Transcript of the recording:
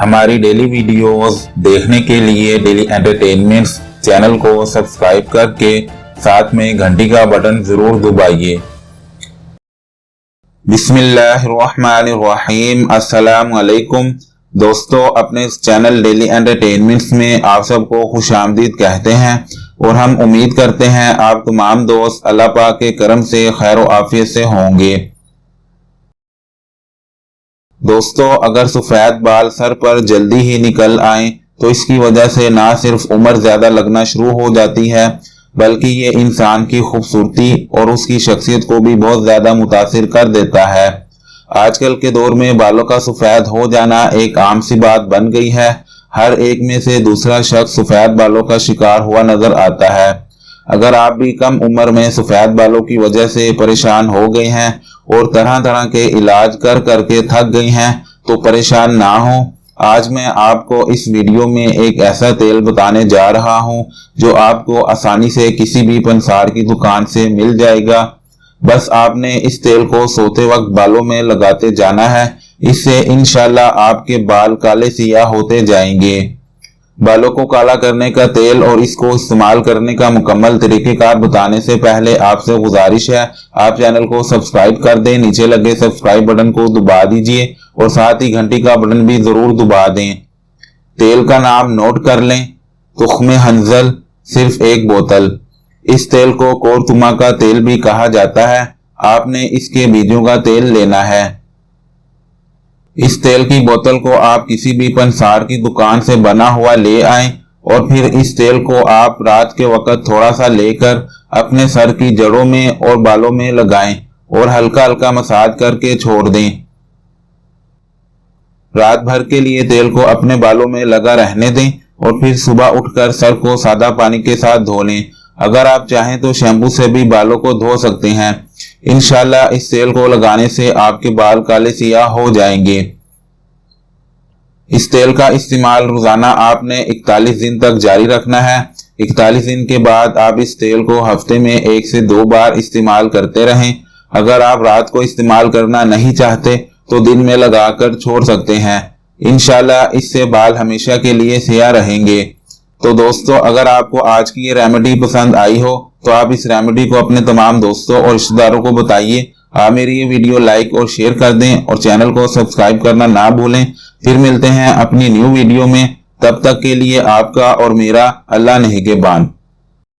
हमारी daily videos देखने के लिए डेली एंटरटेनमेंट चैनल को सब्सक्राइब करके साथ में घंटी का बटन जरूर दबाइए। बिस्मिल्लाहिर्रहमानिर्रहीम। अस्सलाम वालेकुम दोस्तों, अपने इस चैनल डेली एंटरटेनमेंट्स में आप सबको खुशामदीद कहते हैं और हम उम्मीद करते हैं आप तमाम दोस्त अल्लाह पाक के करम से खैर व आफियत से होंगे। दोस्तों, अगर सफ़ेद बाल सर पर जल्दी ही निकल आए तो इसकी वजह से ना सिर्फ उम्र ज्यादा लगना शुरू हो जाती है बल्कि ये इंसान की खूबसूरती और उसकी शख्सियत को भी बहुत ज्यादा मुतासिर कर देता है। आजकल के दौर में बालों का सफ़ेद हो जाना एक आम सी बात बन गई है। हर एक में से दूसरा शख्स सफ़ेद बालों का शिकार हुआ नजर आता है। अगर आप भी कम उम्र में सफ़ेद बालों की वजह से परेशान हो गए हैं और तरह तरह के इलाज कर करके थक गई हैं तो परेशान ना हो। आज मैं आपको इस वीडियो में एक ऐसा तेल बताने जा रहा हूं जो आपको आसानी से किसी भी पंसार की दुकान से मिल जाएगा। बस आपने इस तेल को सोते वक्त बालों में लगाते जाना है। इससे इंशाल्लाह आपके बाल काले सियाह होते जाएंगे। बालों को काला करने का तेल और इसको इस्तेमाल करने का मुकम्मल तरीक़ेकार बताने से पहले आपसे गुजारिश है आप चैनल को सब्सक्राइब कर दें, नीचे लगे सब्सक्राइब बटन को दबा दीजिए और साथ ही घंटी का बटन भी जरूर दबा दें। तेल का नाम नोट कर लें, तुख्मे हंजल, सिर्फ 1 बोतल। इस तेल को कोरतुमा का तेल भी कहा जाता है। आपने इसके बीजों का तेल लेना है। इस तेल की बोतल को आप किसी भी पंसार की दुकान से बना हुआ ले आएं और फिर इस तेल को आप रात के वक्त थोड़ा सा लेकर अपने सर की जड़ों में और बालों में लगाएं और हल्का हल्का मसाज करके छोड़ दें। रात भर के लिए तेल को अपने बालों में लगा रहने दें और फिर सुबह उठकर सर को सादा पानी के साथ धो लें। अगर आप चाहें तो शैम्पू से भी बालों को धो सकते हैं। इंशाल्लाह इस तेल को लगाने से आपके बाल काले सियाह हो जाएंगे। इस तेल का इस्तेमाल रोजाना आपने 41 दिन तक जारी रखना है। 41 दिन के बाद आप इस तेल को हफ्ते में 1 से 2 बार इस्तेमाल करते रहें। अगर आप रात को इस्तेमाल करना नहीं चाहते तो दिन में लगाकर छोड़ सकते हैं। इंशाल्लाह इससे बाल हमेशा के लिए सियाह रहेंगे। तो दोस्तों, अगर आपको आज की ये रेमेडी पसंद आई हो तो आप इस रेमेडी को अपने तमाम दोस्तों और रिश्तेदारों को बताइए। आप मेरी ये वीडियो लाइक और शेयर कर दें और चैनल को सब्सक्राइब करना ना भूलें। फिर मिलते हैं अपनी न्यू वीडियो में, तब तक के लिए आपका और मेरा अल्लाह निगहबान।